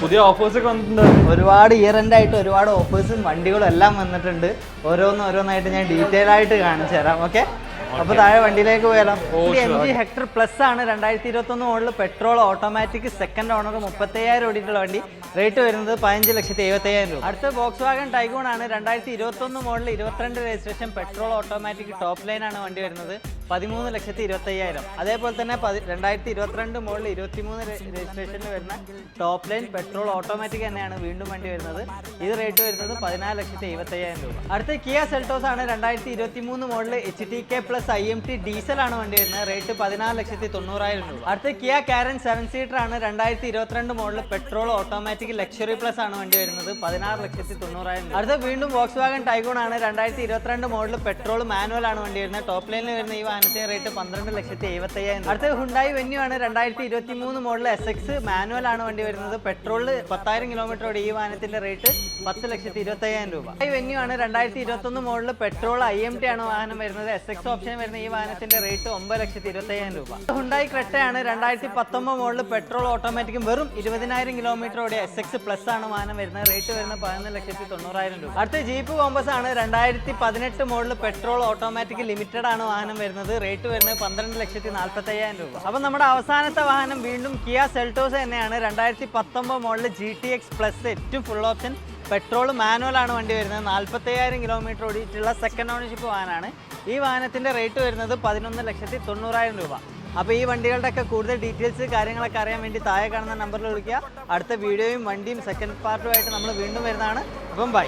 പുതിയ ഓഫേഴ്സ് ഒക്കെ വന്നിട്ടുണ്ട്. ഒരുപാട് ഇയർ എൻഡ് ആയിട്ട് ഒരുപാട് ഓഫേഴ്സും വണ്ടികളും എല്ലാം വന്നിട്ടുണ്ട്. ഓരോന്നായിട്ട് ഞാൻ ഡീറ്റെയിൽ ആയിട്ട് കാണിച്ചു തരാം. ഓക്കെ, അപ്പൊ താഴെ വണ്ടിയിലേക്ക് പോയാലോ. MG ഹെക്ടർ പ്ലസ് ആണ് 2021 model petrol automatic second owner 35,000 ഓടിയിട്ടുള്ള വണ്ടി. റേറ്റ് വരുന്നത് 15,70,000 രൂപ. അടുത്ത Volkswagen Tiguan ആണ് 2021 model 22 registration petrol automatic top line ആണ് വണ്ടി വരുന്നത് 13,20,000. അതേപോലെ തന്നെ 2022 മോഡൽ 23 രജിസ്ട്രേഷനിൽ വരുന്ന ടോപ്പ് ലൈൻ പെട്രോൾ ഓട്ടോമാറ്റിക് തന്നെയാണ് വീണ്ടും വണ്ടി വരുന്നത്. ഇത് റേറ്റ് വരുന്നത് 14,70,000 രൂപ. അടുത്ത Kia Seltos ആണ് 2023 model HTK plus IMT diesel ആണ് വണ്ടി വരുന്നത്. റേറ്റ് 14,90,000 രൂപ. അടുത്ത Kia Carens 7 സീറ്റർ ആണ് 2022 model petrol automatic luxury plus ആണ് വണ്ടി വരുന്നത് 16,90,000 രൂപ. അടുത്ത വീണ്ടും Volkswagen Tiguan ആണ് 2022 മോഡൽ പെട്രോൾ മാനുവൽ ആണ് വണ്ടി വരുന്നത്. ടോപ്പ് ലൈനിൽ വരുന്ന ഈ വാഹനത്തിന്റെ റേറ്റ് 12,70,000. അടുത്ത Hyundai Venue ആണ് 2023 മോഡൽ SX മാനുവൽ ആണ് വണ്ടി വരുന്നത്. പെട്രോളിൽ 10,000 കിലോമീറ്റർ ഓടി. ഈ വാഹനത്തിന്റെ റേറ്റ് 10,20,000 രൂപ. Hyundai Venue ആണ് 2021 മോഡൽ പെട്രോൾ IMT ആണ് വാഹനം വരുന്നത്. SX ഓപ്ഷൻ വരുന്ന ഈ വാഹനത്തിന്റെ റേറ്റ് 9,20,000 രൂപ. Hyundai Creta ആണ് 2019 മോഡൽ പെട്രോൾ ഓട്ടോമാറ്റിക്കും വെറും 20,000 കിലോമീറ്റർ ഓടിയ SX പ്ലസ് ആണ് വാഹനം വരുന്നത്. റേറ്റ് വരുന്നത് 11,90,000 രൂപ. അടുത്ത ജീപ്പ് കോമ്പസ് ആണ് 2018 മോഡൽ പെട്രോൾ ഓട്ടോമാറ്റിക് ലിമിറ്റഡ് ആണ് വാഹനം വരുന്നത്. റേറ്റ് വരുന്നത് 12,40,000 രൂപ. അപ്പൊ നമ്മുടെ അവസാനത്തെ വാഹനം വീണ്ടും Kia Seltos തന്നെയാണ് 2019 മോഡൽ GTX പ്ലസ് ഏറ്റവും ഫുൾ ഓപ്ഷൻ പെട്രോൾ മാനുവൽ ആണ് വണ്ടി വരുന്നത്. 45,000 കിലോമീറ്റർ ഓടിയിട്ടുള്ള സെക്കൻഡ് ഓണർഷിപ്പ് വാഹനമാണ്. ഈ വാഹനത്തിന്റെ റേറ്റ് വരുന്നത് 11,90,000 രൂപ. അപ്പോൾ ഈ വണ്ടികളുടെ ഒക്കെ കൂടുതൽ ഡീറ്റെയിൽസ് കാര്യങ്ങളൊക്കെ അറിയാൻ വേണ്ടി താഴെ കാണുന്ന നമ്പറിൽ വിളിക്കുക. അടുത്ത വീഡിയോയും വണ്ടിയും സെക്കൻഡ് പാർട്ടുമായിട്ട് നമ്മൾ വീണ്ടും വരുന്നതാണ്. അപ്പം ബൈ.